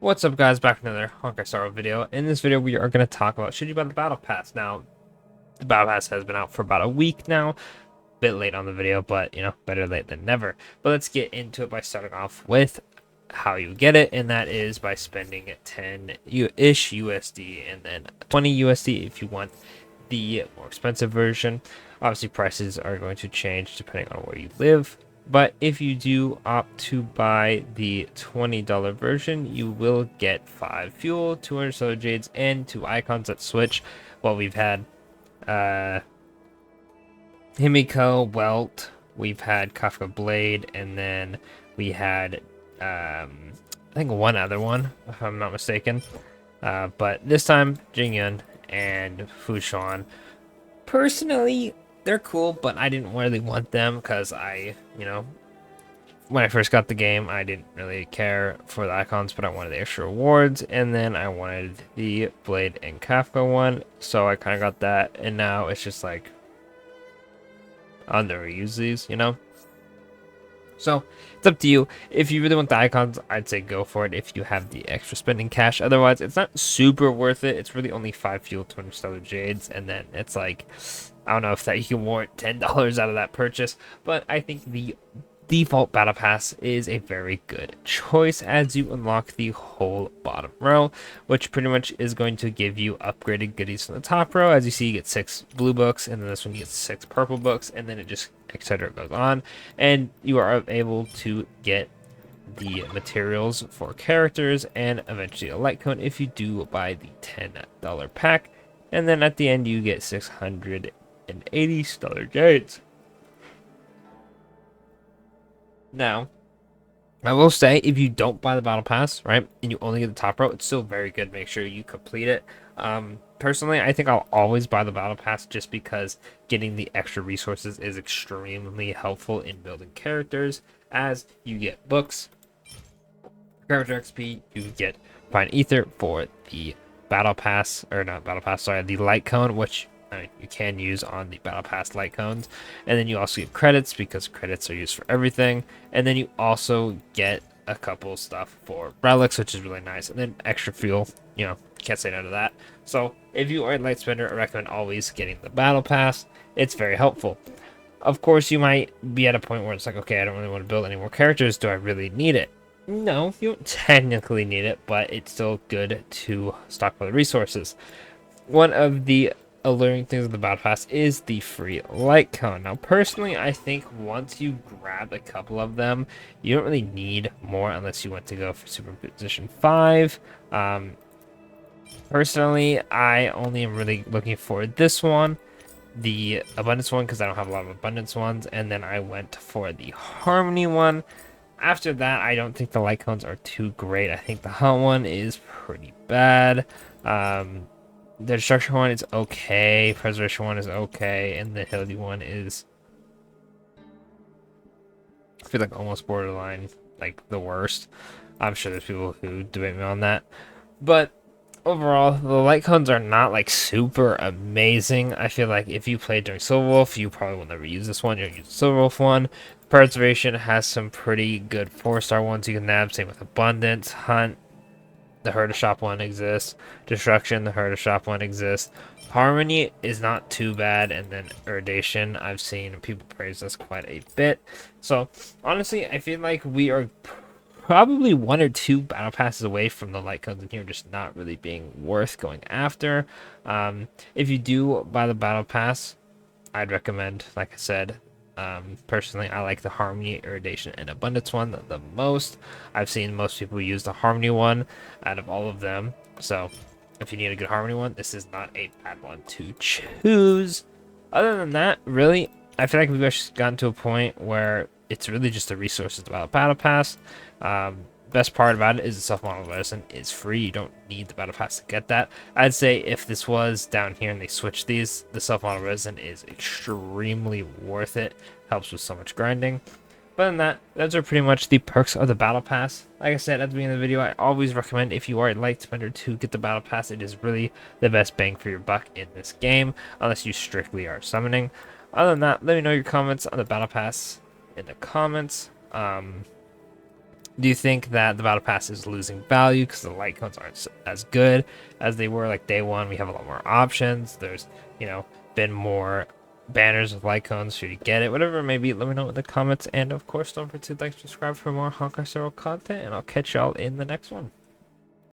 What's up, guys? Back with another Honkai Star video. In this video, we are going to talk about should you buy the Battle Pass. Now, the Battle Pass has been out for about a week now. A bit late on the video, but better late than never. But let's get into it by starting off with how you get it, and that is by spending 10-ish USD and then 20 USD if you want the more expensive version. Obviously, prices are going to change depending on where you live. But if you do opt to buy the $20 version, you will get 5 fuel, 200 solar jades, and 2 icons that switch. Well, we've had Himiko, Welt, we've had Kafka Blade, and then we had I think one other one, if I'm not mistaken. But this time, Jingyun and Fushan. Personally, they're cool, but I didn't really want them because when I first got the game, I didn't really care for the icons, but I wanted the extra rewards, and then I wanted the Blade and Kafka one, so I kind of got that, and now it's just like, I'll never use these. So, it's up to you. If you really want the icons, I'd say go for it if you have the extra spending cash. Otherwise, it's not super worth it. It's really only 5 fuel, 200 stellar jades, and then it's like, I don't know if that you can warrant $10 out of that purchase, but I think the default battle pass is a very good choice as you unlock the whole bottom row, which pretty much is going to give you upgraded goodies from the top row. As you see, you get 6 blue books, and then this one you get 6 purple books, and then it just etc. goes on, and you are able to get the materials for characters and eventually a light cone if you do buy the $10 pack, and then at the end you get 680 stellar jades. Now, I will say, if you don't buy the battle pass, right, and you only get the top row, it's still very good. Make sure you complete it. Personally, I think I'll always buy the battle pass just because getting the extra resources is extremely helpful in building characters, as you get books, character XP, you get fine ether for the battle pass, or not battle pass, sorry, the light cone, which you can use on the battle pass light cones, and then you also get credits because credits are used for everything, and then you also get a couple stuff for relics, which is really nice, and then extra fuel. Can't say no to that. So if you are a light spender, I recommend always getting the battle pass. It's very helpful. Of course, you might be at a point where it's like, okay, I don't really want to build any more characters. Do I really need it? No, you don't technically need it, but it's still good to stockpile the resources. One of the alluring things of the battle pass is the free light cone. Now, personally, I think once you grab a couple of them, you don't really need more unless you want to go for superposition 5. Personally, I only am really looking for this one, the abundance one, because I don't have a lot of abundance ones, and then I went for the harmony one. After that, I don't think the light cones are too great. I think the hunt one is pretty bad. The destruction one is okay, preservation one is okay, and the hildy one is, I feel like, almost borderline, like, the worst. I'm sure there's people who debate me on that, but overall, the light cones are not like super amazing. I feel like if you played during Silver Wolf, you probably will never use this one. You'll use the Silver Wolf one. Preservation has some pretty good 4-star ones you can nab. Same with Abundance, Hunt. The Herder Shop one exists. Destruction, the Herder Shop one exists. Harmony is not too bad, and then Iridation, I've seen people praise this quite a bit. So honestly, I feel like we are probably 1 or 2 battle passes away from the light cones in here just not really being worth going after. If you do buy the battle pass, I'd recommend, like I said, personally, I like the harmony, iridation, and abundance one the most. I've seen most people use the harmony one out of all of them, so if you need a good harmony one, this is not a bad one to choose. Other than that, really, I feel like we've just gotten to a point where it's really just the resources about a battle pass. Best part about it is the self-model medicine is free. You don't need the battle pass to get that. I'd say if this was down here and they switched these, the self-model medicine is extremely worth it. Helps with so much grinding. But other than that, those are pretty much the perks of the battle pass. Like I said at the beginning of the video, I always recommend, if you are a light spender, to get the battle pass. It is really the best bang for your buck in this game, unless you strictly are summoning. Other than that, let me know your comments on the battle pass in the comments. Do you think that the battle pass is losing value because the light cones aren't as good as they were like day one? We have a lot more options. There's, been more banners with light cones. Should you get it? Whatever it may be, let me know in the comments. And of course, don't forget to like, subscribe for more Honkai Star content. And I'll catch y'all in the next one.